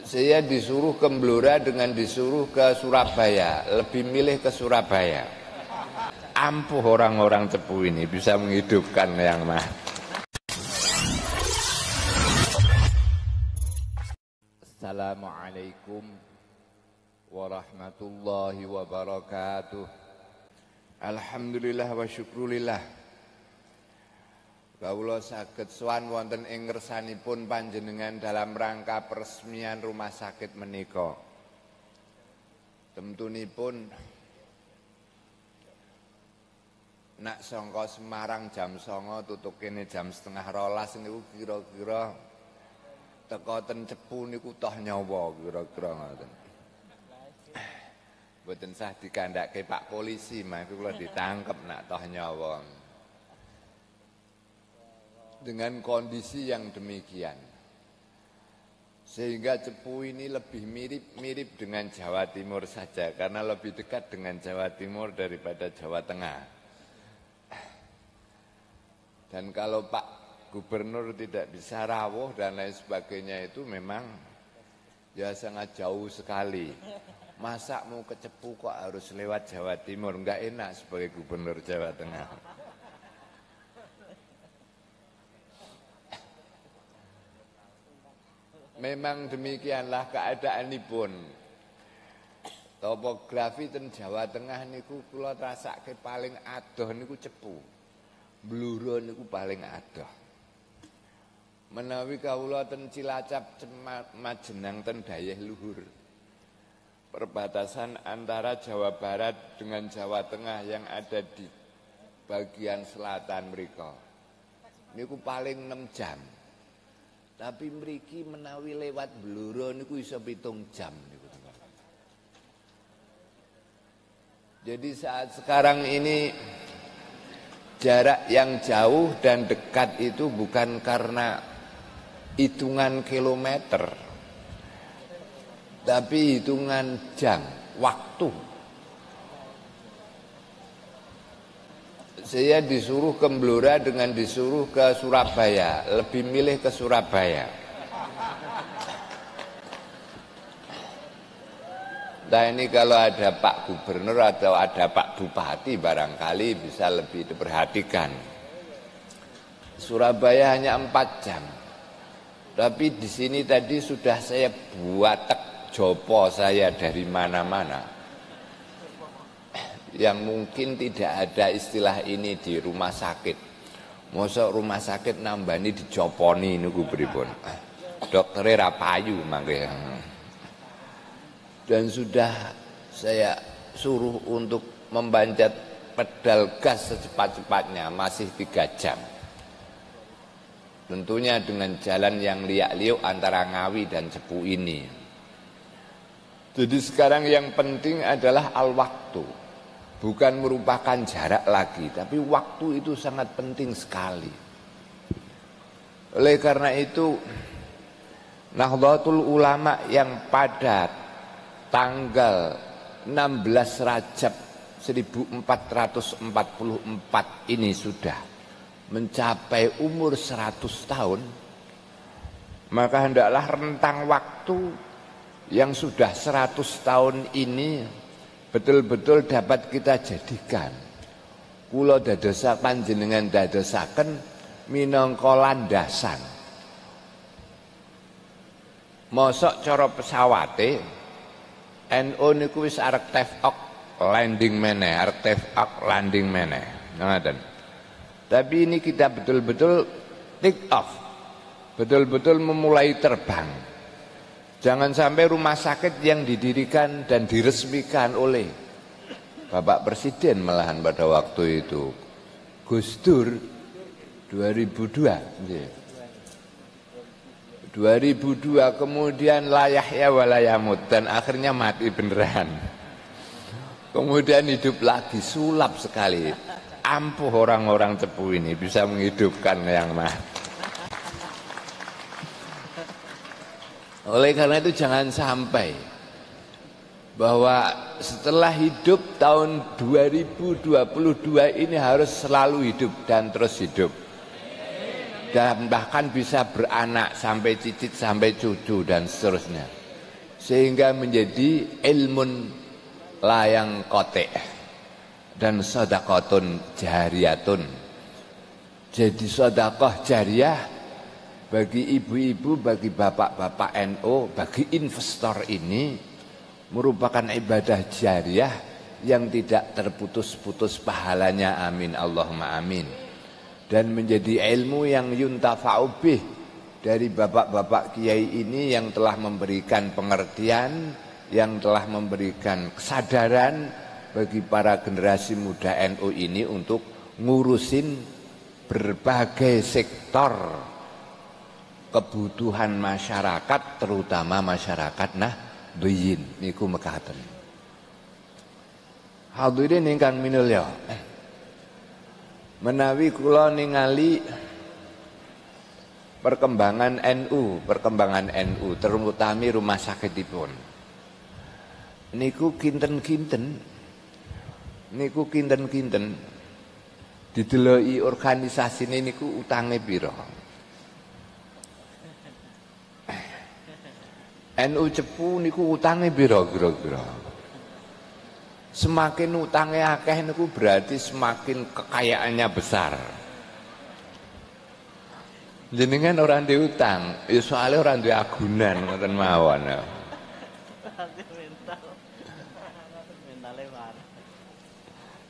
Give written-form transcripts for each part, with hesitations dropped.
Saya disuruh ke Blora dengan disuruh ke Surabaya, lebih milih ke Surabaya. Ampuh orang-orang Cepu ini bisa menghidupkan yang mati. Assalamualaikum warahmatullahi wabarakatuh. Alhamdulillah wa syukrulillah. Kawula saged sowan wonten ing ngersanipun panjenengan dalam rangka peresmian rumah sakit menika. Temtunipun nak sangka Semarang jam 09.00 tutuk kene jam 11:30 niku kira-kira teka ten Cepu niku toh nyawa kira-kira ngoten. Mboten sah dikandhake Pak Polisi, mangke kula ditangkep nak toh nyawa. Dengan kondisi yang demikian, sehingga Cepu ini lebih mirip dengan Jawa Timur saja, karena lebih dekat dengan Jawa Timur daripada Jawa Tengah. Dan kalau Pak Gubernur tidak bisa rawuh dan lain sebagainya itu memang ya sangat jauh sekali. Masa mau ke Cepu kok harus lewat Jawa Timur, enggak enak sebagai Gubernur Jawa Tengah. Memang demikianlah keadaanipun. Topografi ten Jawa Tengah niku kula rasake paling adoh niku Cepu. Blora niku paling adoh. Menawi kawula ten Cilacap, Majenang ten Dayeh Luhur. Perbatasan antara Jawa Barat dengan Jawa Tengah yang ada di bagian selatan mriko. Niku paling 6 jam. Tapi mriki menawi lewat Blora niku iso 7 jam niku. Jadi saat sekarang ini jarak yang jauh dan dekat itu bukan karena hitungan kilometer, tapi hitungan jam, waktu. Saya disuruh ke Blora dengan disuruh ke Surabaya, lebih milih ke Surabaya. Nah ini kalau ada Pak Gubernur atau ada Pak Bupati barangkali bisa lebih diperhatikan. Surabaya hanya 4 jam. Tapi di sini tadi sudah saya buat jopo saya dari mana-mana. Yang mungkin tidak ada istilah ini di rumah sakit. Mosok rumah sakit nambani dijoponi niku pripun. Doktere ra payu mangke. Dan sudah saya suruh untuk membanjat pedal gas secepat-cepatnya, masih 3 jam. Tentunya dengan jalan yang liak-liuk antara Ngawi dan Cepu ini. Jadi sekarang yang penting adalah al-waktu. Bukan merupakan jarak lagi, tapi waktu itu sangat penting sekali. Oleh karena itu, Nahdlatul Ulama yang pada tanggal 16 Rajab 1444 ini sudah mencapai umur 100 tahun, maka hendaklah rentang waktu yang sudah 100 tahun ini betul-betul dapat kita jadikan. Kula dadosa panjenengan dadosaken minangka landasan. Mosok cara pesawate NU niku wis arep take off landing meneh, arep take off landing meneh. Ngoten. Tapi ini kita betul-betul take off. Betul-betul memulai terbang. Jangan sampai rumah sakit yang didirikan dan diresmikan oleh Bapak Presiden malahan pada waktu itu Gus Dur 2002 kemudian layahya walayamut dan akhirnya mati beneran. Kemudian hidup lagi, sulap sekali. Ampuh orang-orang Cepu ini bisa menghidupkan yang mati. Oleh karena itu jangan sampai bahwa setelah hidup tahun 2022 ini harus selalu hidup dan terus hidup. Dan bahkan bisa beranak sampai cicit sampai cucu dan seterusnya. sehingga menjadi ilmun layang kote dan sedekahun jariyatun. Jadi sedekah jariyah bagi ibu-ibu, bagi bapak-bapak NU, bagi investor ini merupakan ibadah jariyah yang tidak terputus-putus pahalanya, amin Allahumma amin. Dan menjadi ilmu yang yuntafa'u bih dari bapak-bapak kiai ini yang telah memberikan pengertian, yang telah memberikan kesadaran bagi para generasi muda NU ini untuk ngurusin berbagai sektor kebutuhan masyarakat, terutama masyarakat Nahdliyin niku mekaten. Hadirin ingkang minulya, menawi kula ningali perkembangan NU terutama rumah sakitipun niku kinten-kinten dideloki organisasine niku utange pira. NU Cepu niku utange pira kira-kira. Semakin utange akeh niku berarti semakin kekayaannya besar. Jenengan orang di utang, ya soalnya orang di agunan ngoten mawon.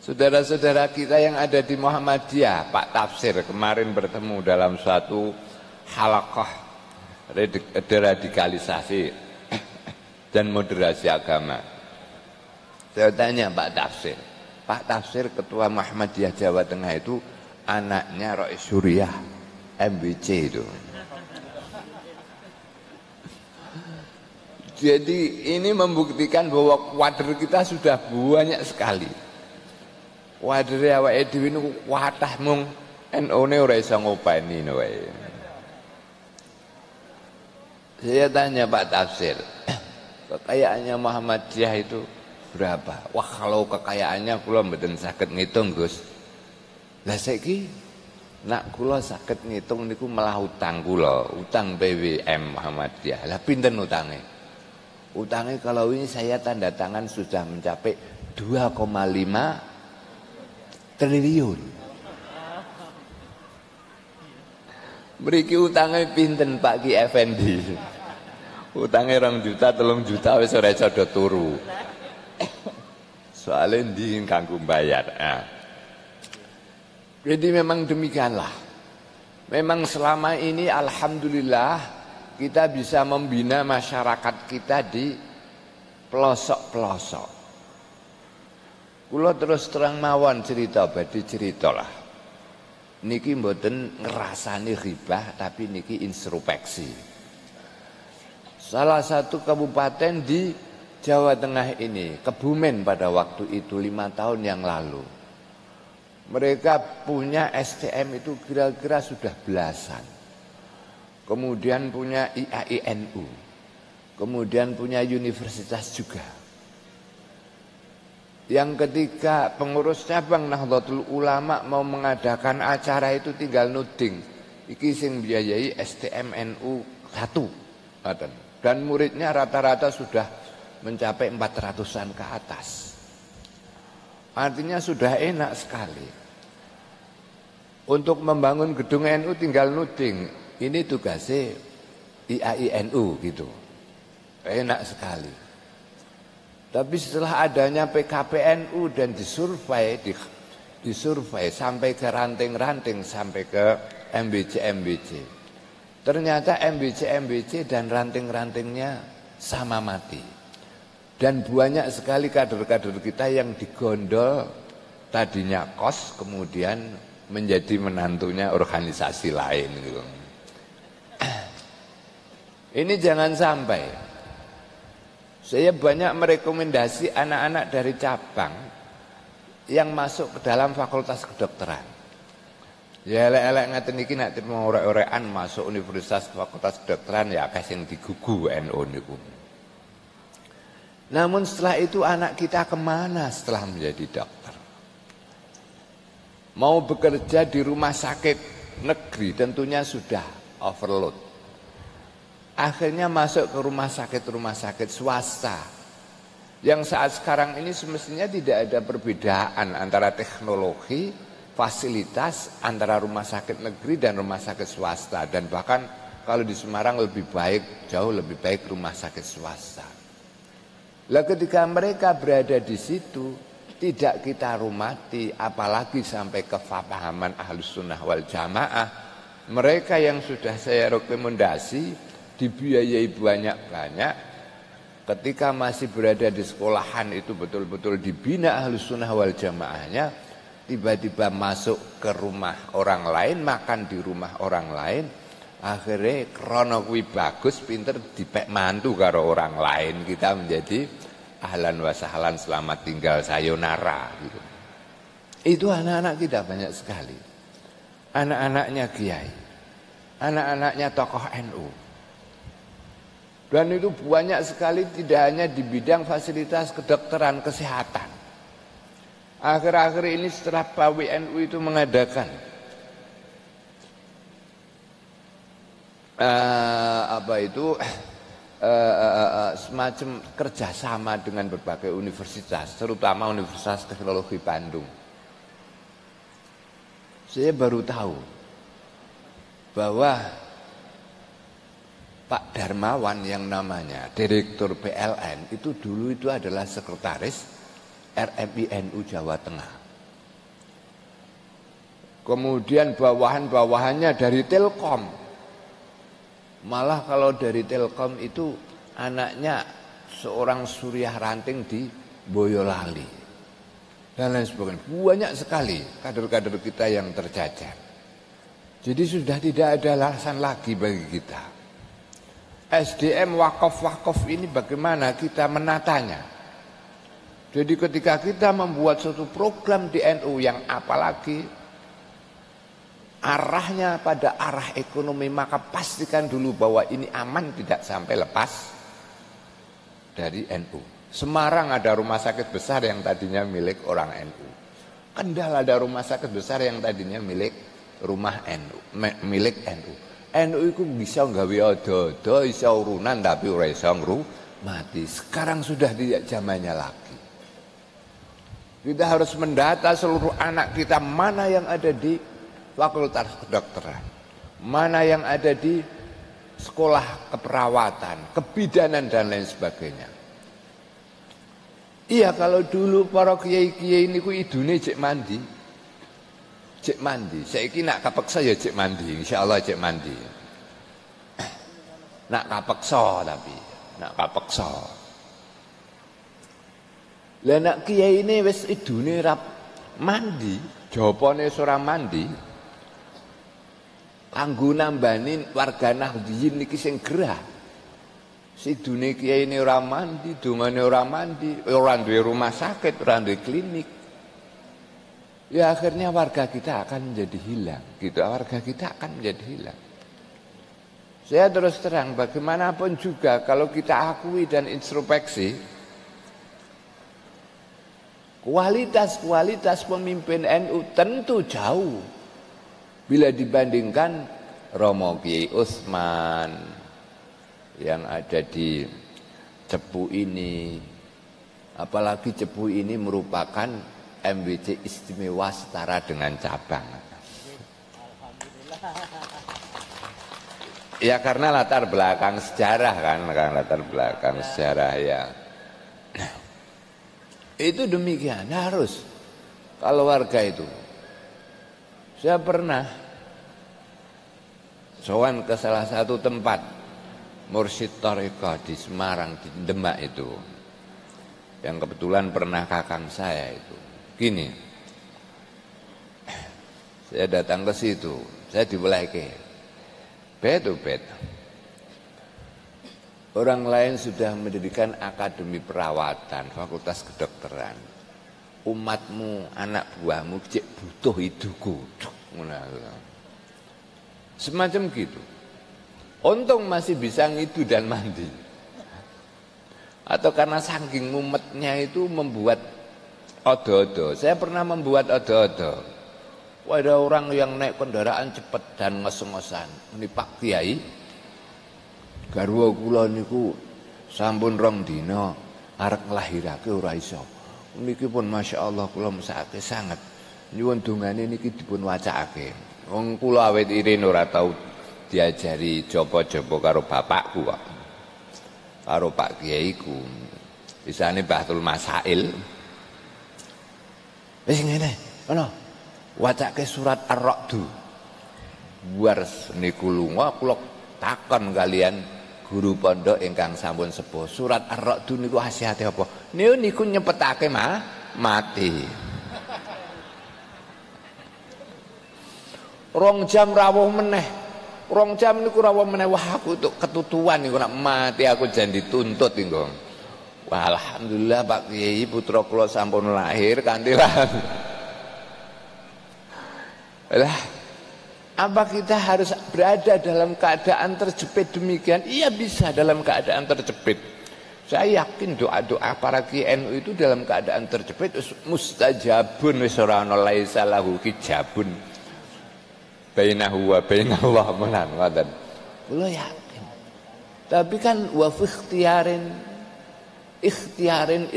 Saudara-saudara kita yang ada di Muhammadiyah, Pak Tafsir kemarin bertemu dalam suatu halaqah deradikalisasi dan moderasi agama. Saya tanya Pak Tafsir ketua Muhammadiyah Jawa Tengah itu anaknya Rois Suriah MBC itu. Jadi ini membuktikan bahwa kader kita sudah banyak sekali. Kader awake dhewe niku kathah mung NU-ne ora iso ngopeni wae. Saya tanya Pak Tafsir, kekayaannya Muhammadiyah itu berapa? Wah, kalau kekayaannya kula mboten saged ngitung, Gus. Lah saiki nak kula saged ngitung niku malah utang kula, utang BWM Muhammadiyah. Lah pinten utange? Utange kalau ini saya tanda tangan sudah mencapai 2,5 triliun. Mriki utange pinten Pak Ki Effendi? Utange 2 juta, 3 juta wis ora iso do turu. Soale ndi kanggo bayar. Nah. Jadi memang demikianlah. Memang selama ini alhamdulillah kita bisa membina masyarakat kita di pelosok-pelosok. Kula terus terang mawon cerita badhe cerita lah. Niki mboten ngrasani ghibah tapi niki introspeksi. Salah satu kabupaten di Jawa Tengah ini, Kebumen pada waktu itu 5 tahun yang lalu. Mereka punya STM itu kira-kira sudah belasan. Kemudian punya IAINU. Kemudian punya universitas juga. Yang ketiga pengurus cabang Nahdlatul Ulama mau mengadakan acara itu tinggal nuding. Iki sing biayai STMNU 1. Dan muridnya rata-rata sudah mencapai 400-an ke atas. Artinya sudah enak sekali. Untuk membangun gedung NU tinggal nuding. Ini tugasnya IAINU gitu. Enak sekali. Tapi setelah adanya PKPNU dan disurvei sampai ke ranting-ranting sampai ke MBC. Ternyata MBC dan ranting-rantingnya sama mati. Dan banyak sekali kader-kader kita yang digondol tadinya kos kemudian menjadi menantunya organisasi lain gitu. Ini jangan sampai. Saya banyak merekomendasi anak-anak dari cabang yang masuk ke dalam fakultas kedokteran. Ya elek-elek ngaten iki nek mau orek-orekan masuk universitas fakultas kedokteran ya akeh sing digugu NU niku. Namun setelah itu anak kita kemana setelah menjadi dokter? Mau bekerja di rumah sakit negeri tentunya sudah overload. akhirnya masuk ke rumah sakit swasta. Yang saat sekarang ini semestinya tidak ada perbedaan antara teknologi, fasilitas antara rumah sakit negeri dan rumah sakit swasta. Dan bahkan kalau di Semarang lebih baik, jauh lebih baik rumah sakit swasta. Lah ketika mereka berada di situ, tidak kita hormati, apalagi sampai ke kefahaman Ahlus Sunnah wal Jamaah. Mereka yang sudah saya rekomendasi dibiayai banyak-banyak, ketika masih berada di sekolahan itu betul-betul dibina Ahlus Sunnah wal Jamaahnya, tiba-tiba masuk ke rumah orang lain, makan di rumah orang lain, akhirnya krono kuwi bagus, pinter dipek mantu karo orang lain, kita menjadi ahlan wa sahlan, selamat tinggal, sayonara gitu. Itu anak-anak kita banyak sekali. Anak-anaknya kiai, anak-anaknya tokoh NU. Dan itu banyak sekali, tidak hanya di bidang fasilitas kedokteran, kesehatan. Akhir-akhir ini setelah PWNU itu mengadakan semacam kerjasama dengan berbagai universitas, terutama Universitas Teknologi Bandung. Saya baru tahu bahwa Pak Darmawan yang namanya Direktur PLN itu dulu itu adalah sekretaris RMI NU Jawa Tengah. Kemudian bawahan-bawahannya dari Telkom. Malah kalau dari Telkom itu anaknya seorang Suriah Ranting di Boyolali. Dan lain sebagainya. Banyak sekali kader-kader kita yang tercacat. Jadi sudah tidak ada alasan lagi bagi kita. SDM wakaf-wakaf ini bagaimana kita menatanya. Jadi ketika kita membuat suatu program di NU yang apalagi arahnya pada arah ekonomi, maka pastikan dulu bahwa ini aman, tidak sampai lepas dari NU. Semarang ada rumah sakit besar yang tadinya milik orang NU. Kendal ada rumah sakit besar yang tadinya milik rumah NU, milik NU. NU itu bisa nggawe odo-odo, bisa urunan tapi ora iso mati. Sekarang sudah tidak zamannya lagi. Kita harus mendata seluruh anak kita, mana yang ada di fakultas kedokteran, mana yang ada di sekolah keperawatan, kebidanan dan lain sebagainya. Iya, kalau dulu para kiai-kiai niku idune cek mandi. Cek mandi, saiki nak kapeksa ya cek mandi, insyaallah cek mandi. Nak kapeksa tapi, nak kapeksa. Lah nak kiai ini wis idune rap mandi, jawabane ora mandi. Kanggo nambani warga Nahdliyin niki sing gerah. Sidune kiai ini ora mandi, dongane ora mandi, ora duwe rumah sakit, ora duwe klinik. Ya akhirnya warga kita akan menjadi hilang, gitu. Warga kita akan menjadi hilang. Saya terus terang, bagaimanapun juga kalau kita akui dan introspeksi, kualitas pemimpin NU tentu jauh bila dibandingkan Romo Kiai Utsman yang ada di Cepu ini. Apalagi Cepu ini merupakan MWC istimewa setara dengan cabang. Ya karena latar belakang sejarah kan latar belakang sejarah ya. Itu demikian harus. Kalau warga itu, saya pernah sowan ke salah satu tempat mursyid thariqah di Semarang, di Demak itu, yang kebetulan pernah kakang saya itu. Gini, saya datang ke situ, saya dibeleke, bet. Orang lain sudah mendirikan akademi perawatan, fakultas kedokteran. Umatmu, anak buahmu cek butuh hiduku. Semacam gitu. Untung masih bisa ngidu dan mandi. Atau karena saking mumetnya itu membuat odo-odo. Saya pernah membuat odo-odo. Ada orang yang naik kendaraan cepat dan ngos-ngosan. Ini Pak Kiai, Garwa kula niku sampun 2 dina arep nglahirake ora iso. Niki pun masyaallah kula mesake sanget. Nyuwun dongane niki dipun wacakake. Wong kula awit irin ora tau diajari japa-japa karo bapakku kok. Karo Pak Kiaiku. Bisane Bahtul Masail. Wis ngene, ana. Wacake surat Ar-Ra'd. Wars niku lunga kula takon kalian guru pondok ingkang sampun sepuh. Surat Ar-Ra'd niku khasiate apa? Niku nyepetake mati. 2 jam rawuh meneh. 2 jam niku rawuh meneh. Wah aku untuk ketutuan niku nak mati aku jan dituntut niku. Wah alhamdulillah Pak Kiai putra kula sampun lahir kanthi lah. Apa kita harus berada dalam keadaan terjepit demikian? Iya bisa dalam keadaan terjepit. Saya yakin doa-doa para KNU itu dalam keadaan terjepit mustajabun wis ora ana laisa lahu hijabun bainahu wa bainallah menan ngoten. Kula yakin. Tapi kan wa fi ikhtiarin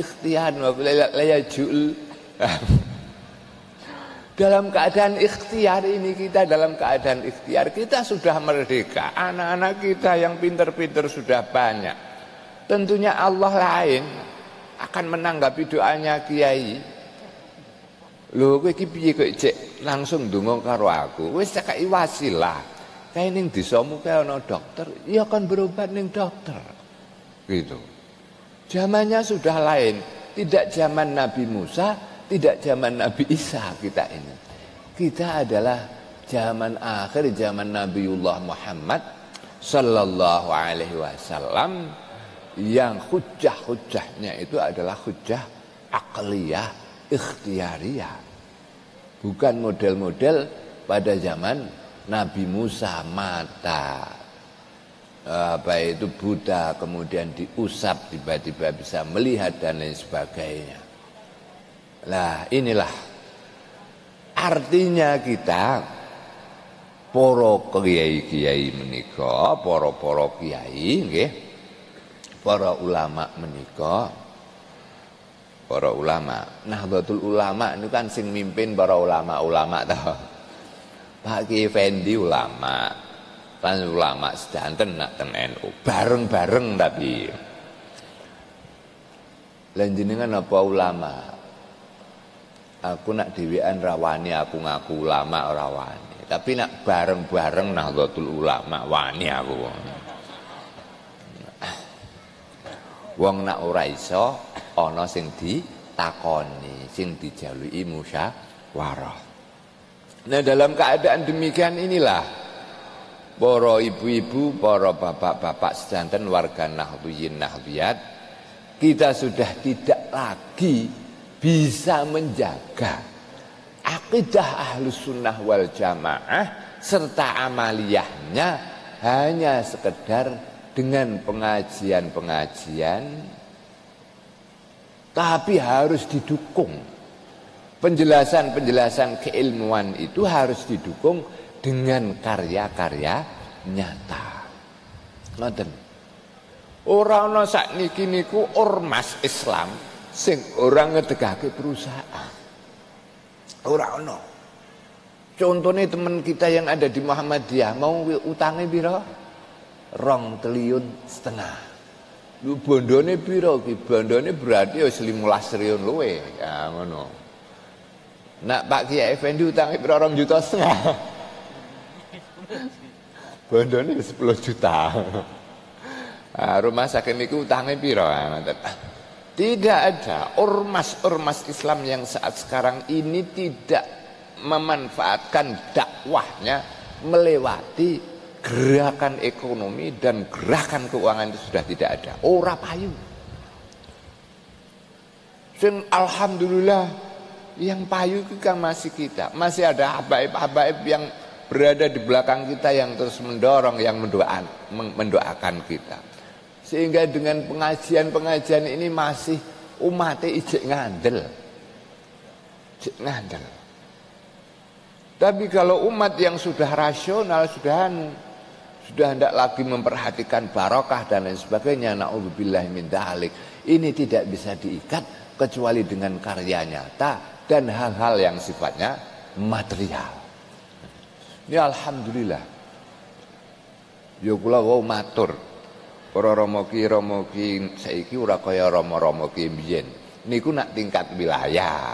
wa la yajul. Dalam keadaan ikhtiar ini kita dalam keadaan ikhtiar kita sudah merdeka. Anak-anak kita yang pinter-pinter sudah banyak. Tentunya Allah lain akan menanggapi doanya kiai. Lho kowe iki piye kok cek langsung ndonga karo aku. Wis cekaki wasilah. Kae ning desamu kae ana dokter, ya kan berobat ning dokter. Gitu. Zamannya sudah lain, tidak zaman Nabi Musa, tidak zaman Nabi Isa kita ini. Kita adalah zaman akhir, zaman Nabiullah Muhammad sallallahu alaihi wasallam yang hujjah-hujjahnya itu adalah hujjah aqliyah, ikhtiyariyah. Bukan model-model pada zaman Nabi Musa mata itu buta kemudian diusap tiba-tiba bisa melihat dan lain sebagainya. Lah inilah artinya kita para kiai-kiai menika, para kiai nggih, para ulama menika, para ulama. Nahdlatul Ulama itu kan sing mimpin para ulama-ulama toh. Pak Kiai Effendi ulama, kan ulama sedanten nak teng NU, bareng-bareng tapi. Lan jenengan apa ulama? Aku nak dhewean rawani aku ngaku ulama ora wani. Tapi nak bareng-bareng Nahdlatul Ulama wani aku. Wong nak ora iso ana sing ditakoni, sing dijaluki musyawarah. Nah, dalam keadaan demikian inilah para ibu-ibu, para bapak-bapak sedanten warga Nahdliyin Nahdliyat, kita sudah tidak lagi bisa menjaga akidah Ahlus Sunnah wal Jamaah serta amaliyahnya hanya sekedar dengan pengajian-pengajian, tapi harus didukung. Penjelasan-penjelasan keilmuan itu harus didukung dengan karya-karya nyata. Ngoten. Ora ana sakniki niku ormas Islam sing ora ngedegake perusahaan. Ora ana. Contohnya teman kita yang ada di Muhammadiyah mau utangnya piro? 2,5 triliun. Lu bondone piro ki? Bondone berarti wis 15 triliun luwe. Ya ngono. Nak Pak Kiai Effendi utangnya piro 2,5 juta. Bondone 10 juta. Rumah sakit niku utangnya piro? Tidak ada ormas-ormas Islam yang saat sekarang ini tidak memanfaatkan dakwahnya melewati gerakan ekonomi dan gerakan keuangan itu sudah tidak ada. Ora payu. Sing alhamdulillah yang payu itu kan masih kita. Masih ada habaib-habaib yang berada di belakang kita yang terus mendorong, yang mendoakan kita. Sehingga dengan pengajian-pengajian ini masih umatnya ijek ngandel. Ijek ngandel. Tapi kalau umat yang sudah rasional, sudah hendak lagi memperhatikan barokah dan lain sebagainya. Na'udzubillahi min dzalik. Ini tidak bisa diikat kecuali dengan karya nyata dan hal-hal yang sifatnya material. Ini alhamdulillah. Ya kula wau matur. Para Rama ki saiki ora kaya Rama-rama ki mbiyen. Niku nak tingkat wilayah.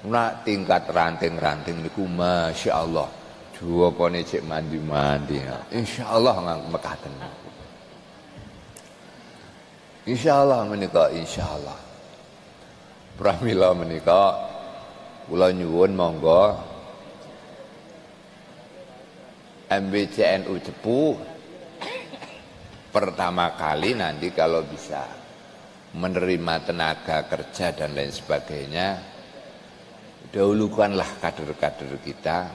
Nak tingkat ranting-ranting niku masyaallah. Juwapane cek mandi-mandi. Insyaallah mekaten. Insyaallah menika insyaallah. Pramila menika kula nyuwun monggo MBCNU Cepu pertama kali nanti kalau bisa menerima tenaga kerja dan lain sebagainya, dahulukanlah kader-kader kita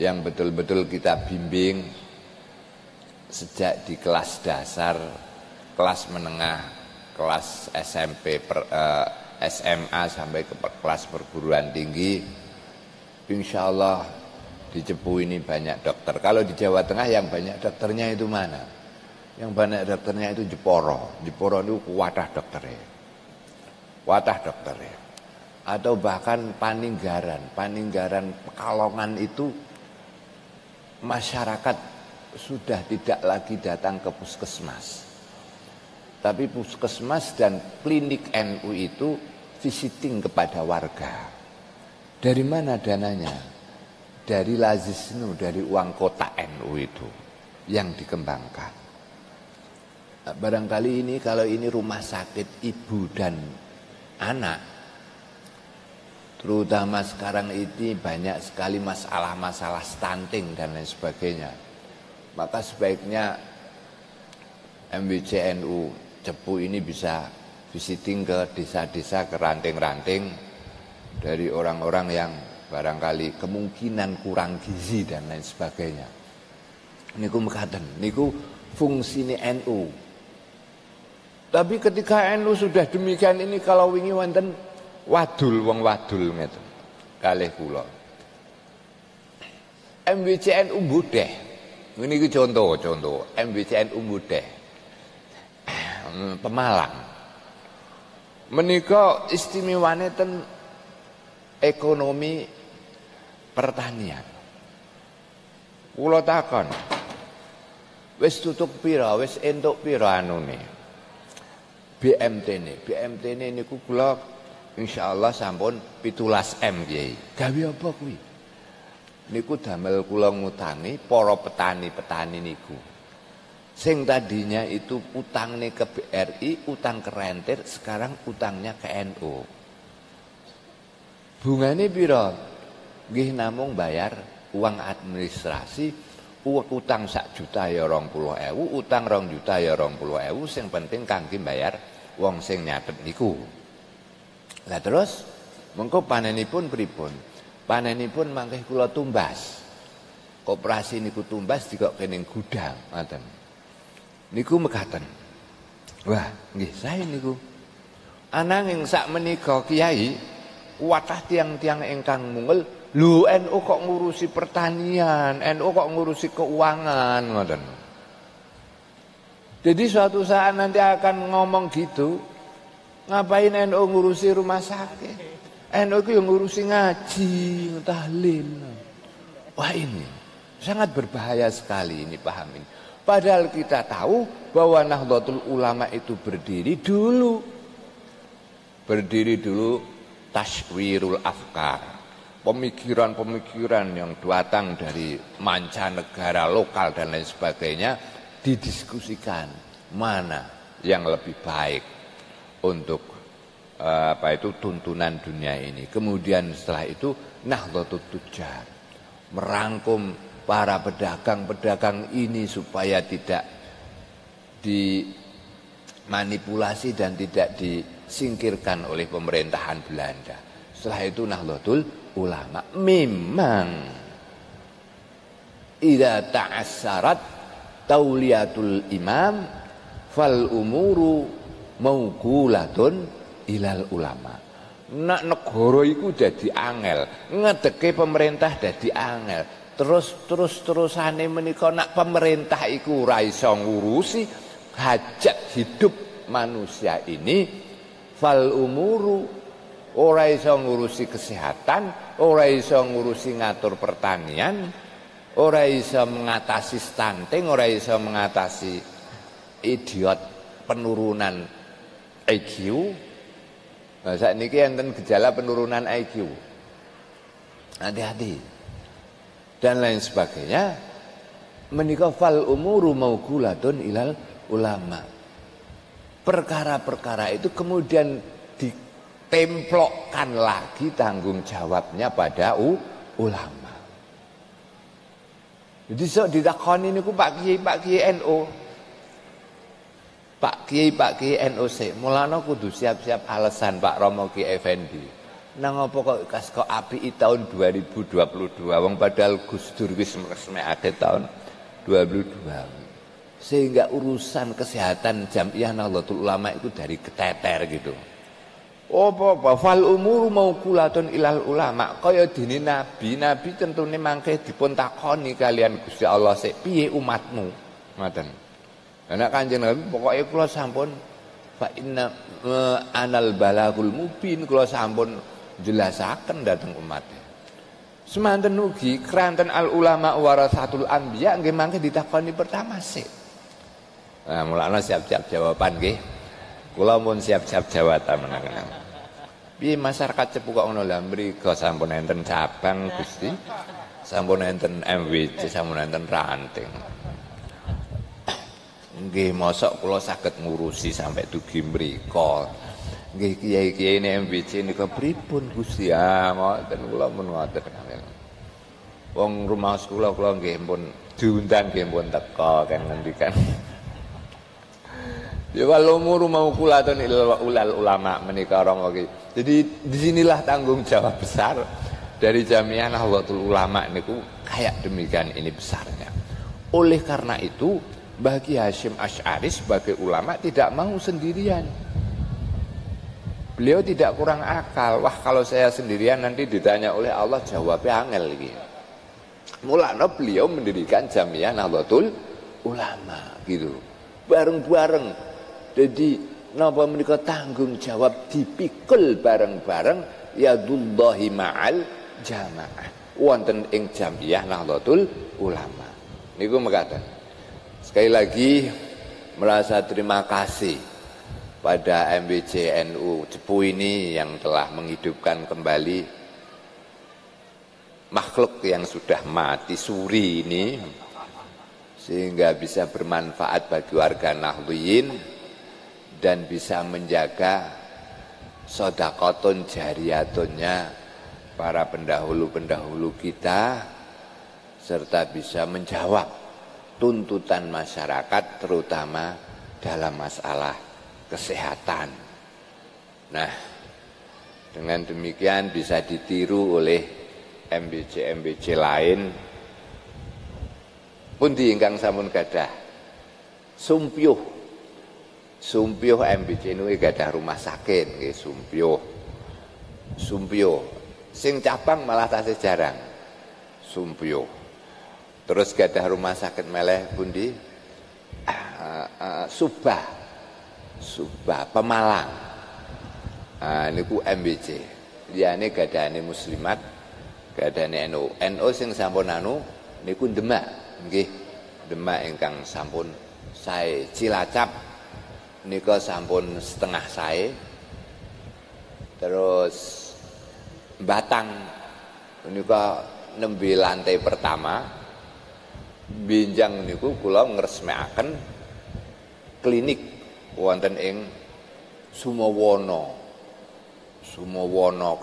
yang betul-betul kita bimbing sejak di kelas dasar, kelas menengah, kelas SMP, SMA sampai ke kelas perguruan tinggi. Insya Allah di Cepu ini banyak dokter. Kalau di Jawa Tengah yang banyak dokternya itu mana? Yang banyak dokternya itu Jeporo. Jeporo itu Watah dokternya. Watah dokternya. Atau bahkan Paninggaran. Paninggaran Pekalongan itu masyarakat sudah tidak lagi datang ke puskesmas. Tapi puskesmas dan klinik NU itu visiting kepada warga. Dari mana dananya? Dari Lazisnu, dari uang kota NU itu yang dikembangkan. Barangkali ini kalau ini rumah sakit ibu dan anak, terutama sekarang ini banyak sekali masalah-masalah stunting dan lain sebagainya. Maka sebaiknya MBCNU Cepu ini bisa visiting ke desa-desa, ke ranting-ranting dari orang-orang yang barangkali kemungkinan kurang gizi dan lain sebagainya. Niku mekaten, niku fungsine NU. Tapi ketika NU sudah demikian ini, kalau wingi wonten wadul wong wadul ngeten kalih kula. MBCNU Budeh. Niki contoh MBCNU Budeh. Pemalang. Menika istimewane ten ekonomi pertanian. Kula takon, wis tutuk pira, wis entuk pira anune? BMT ne niku kula insyaallah sampun 17M Kyai. Gawe apa kuwi? Niku damel kula ngutangi para petani-petani niku. Sing tadinya itu utangnya ke BRI, utang ke rentir, sekarang utangnya ke NU. Bungane pira? Nggih namung bayar uang administrasi, utang 1 juta ya 20.000, utang 2 juta ya 20.000, sing penting kangge bayar wong sing nyatet niku. Lah terus mengko panenipun pripun? Panenipun mangke kula tumbas. Koperasi niku tumbas dikokke ning gudang ngoten. Niku mekaten. Wah, nggih sae niku. Ananging sak menika Kiai watah tiang-tiang ingkang mungel, lho NU kok ngurusi pertanian, NU kok ngurusi keuangan ngoten. Jadi suatu saat nanti akan ngomong gitu, ngapain NU ngurusi rumah sakit? NU itu yang ngurusi ngaji, tahlil. Wah ini sangat berbahaya sekali ini, pahamin. Padahal kita tahu bahwa Nahdlatul Ulama itu berdiri dulu taswirul afkar, pemikiran-pemikiran yang datang dari mancanegara, lokal dan lain sebagainya didiskusikan mana yang lebih baik untuk tuntunan dunia ini. Kemudian setelah itu Nahdlatul Tujar merangkum para pedagang-pedagang ini supaya tidak dimanipulasi dan tidak disingkirkan oleh pemerintahan Belanda. Setelah itu Nahdlatul Ulama memang idza ta'assarat tauliyatul imam fal umuru mauqulatun ilal ulama. Nak negara iku dadi angel, ngedeke pemerintah dadi angel. terus-terusane menika nak pemerintah iku ora iso ngurusi hajat hidup manusia ini, fal umuru, ora iso ngurusi kesehatan, ora iso ngurusi ngatur pertanian, ora iso mengatasi stunting, ora iso mengatasi idiot penurunan IQ. Nah, saat ini enten gejala penurunan IQ. Hati-hati. Dan lain sebagainya. Menika fal umuru maukulatun ilal ulama. Perkara-perkara itu kemudian ditemplokkan lagi tanggung jawabnya pada ulama. Jadi sok ditakoni niku Pak Kiai NU. Pak Kiai NOC, mulane kudu siap-siap alasan Pak Romo Ki Effendi. Nang apa kok apiki tahun 2022 wong padahal Gus Dur wis resmekake tahun 2022. Sehingga urusan kesehatan Jamiah Nahdlatul Ulama itu dari keteter gitu. Apa fal umuru maukulatun ilal ulama, kaya dene nabi tentune mangke dipun takoni kalian Gusti Allah sik piye umatmu. Ngoten. Anak Kanjeng Nabi pokoknya kula sampun fa inna anal balagul mubin, kula sampun jelasaken dhateng umat. Semanten ugi kranten al ulama warasatul anbiya nggih mangke ditakoni pertama sik. Nah, mulane siap-siap jawaban nggih. Kula pun siap-siap jawaban menaken. Piye masyarakat Cepu kok ngono lha mriku sampun enten cabang Gusti. Sampun enten MWC, sampun enten ranting. Nggih mosok kula saged ngurusi sampai dugi mriko. Nggih kiai-kiai ne MBC nika pripun Gusti? Ah ngoten kula mun ngoten. Wong rumah kula nggih pun diundang nggih pun teka kan ngendikan. Ya wal umur maukulatun ilal ulama menika Romo ki. Jadi disinilah tanggung jawab besar dari Jamiah Nahdlatul Ulama niku kayak demikian ini besarnya. Oleh karena itu Mbah Ki Hasyim Asy'ari sebagai ulama tidak mau sendirian. Beliau tidak kurang akal. Wah kalau saya sendirian nanti ditanya oleh Allah jawabnya angel iki. Mulane beliau mendirikan Jamiah Nahdlatul Ulama gitu. Bareng-bareng. Jadi napa menika tanggung jawab dipikul bareng-bareng yadullahi ma'al jamaah. Wonten ing Jamiah Nahdlatul Ulama. Niku mekaten. Sekali lagi merasa terima kasih pada MBC NU Cepu ini yang telah menghidupkan kembali makhluk yang sudah mati suri ini sehingga bisa bermanfaat bagi warga Nahdliyin dan bisa menjaga sedekahun jariyatunnya para pendahulu-pendahulu kita serta bisa menjawab tuntutan masyarakat terutama dalam masalah kesehatan. Nah, dengan demikian bisa ditiru oleh MBC lain. Pundi ingkang sampun gadah sumpyuh MBC niku gadah rumah sakit nggih sumpyuh. Sing cabang malah tasih jarang. Sumpyuh. Terus gadah rumah sakit meleh pundi? Subah Pemalang. Niku MBC. Liyane gadane muslimat, gadane NU sing sampun niku Demak nggih. Demak ingkang sampun sae. Cilacap nika sampun setengah sae. Terus Batang nika nembe lantai pertama. Benjang niku kula ngresmekaken klinik wonten ing Sumawana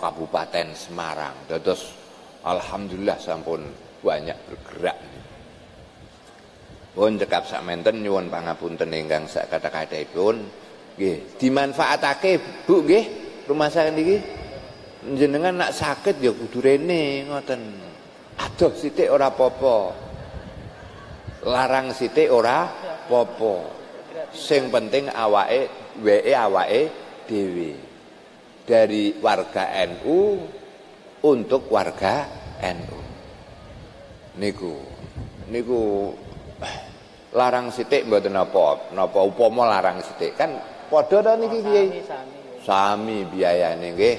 Kabupaten Semarang. Dados alhamdulillah sampun banyak bergerak. Pun cekap sakmenten nyuwun pangapunten ingkang sak kata-katipun nggih dimanfaatake Bu nggih rumah sakit niki. Jenengan nak sakit ya kudu rene ngoten. Adoh sithik ora apa-apa. Larang sithik ora apa-apa. Sing penting awake dhewe. Dari warga NU untuk warga NU. niku larang sithik mboten napa upama larang sithik kan padha ta niki Kiai sami biayane nggih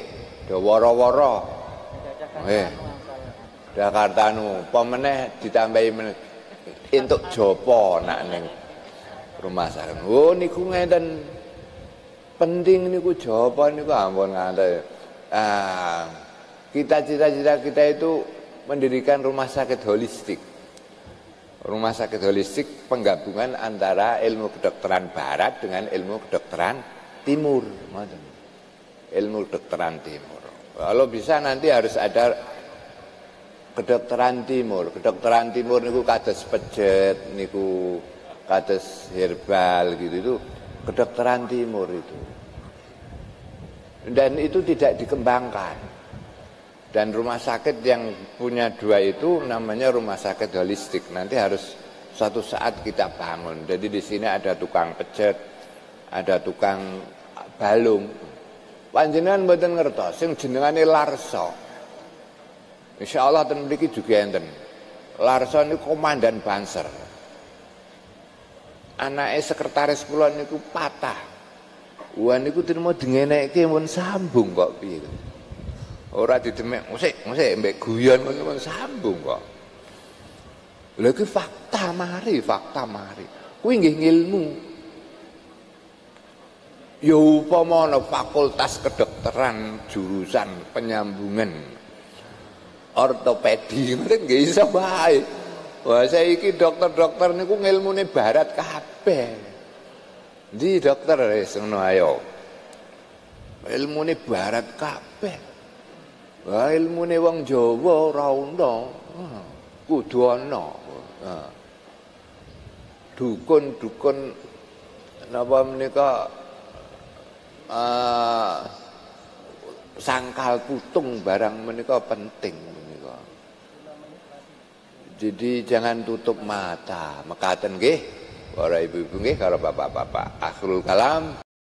do woro-woro nggih Jakarta nu pemeneh ditambahi entuk jopo nak ning rumah sakit. Oh niku ngeten penting niku jopo niku ampun nganten. Kita cita-cita kita itu mendirikan rumah sakit holistik. Rumah sakit holistik penggabungan antara ilmu kedokteran barat dengan ilmu kedokteran timur. Ilmu kedokteran timur. Kalau bisa nanti harus ada kedokteran timur. Kedokteran timur niku kados pejet, niku kados herbal gitu itu kedokteran timur itu. Dan itu tidak dikembangkan. Dan rumah sakit yang punya dua itu namanya rumah sakit holistik. Nanti harus suatu saat kita bangun. Jadi di sini ada tukang pejet, ada tukang balung. Panjenengan mboten ngertos sing jenengane Larso. Insyaallah ten mriki juga enten. Larso niku komandan Banser. Anake sekretaris kula niku patah. Wah niku trimo dingenekke mun sambung kok piye. Ora didemek musik mbek guyon mun sambung kok. Lha iki fakta mari. Kuwi nggih ngilmu. Ya upama ana fakultas kedokteran jurusan penyambungan ortopedi ngoten nggih iso bae. Wah saiki dokter-dokter niku ngilmune barat kabeh. Ndi dokter wis ngono ayo. Ilmune barat kabeh. Wah ilmune wong Jawa ora ono. Kudu ana. Dukun-dukun napa menika sangkal putung barang menika penting menika. Jadi jangan tutup mata. Mekaten nggih para ibu-ibu nggih karo bapak-bapak. Akhirul kalam.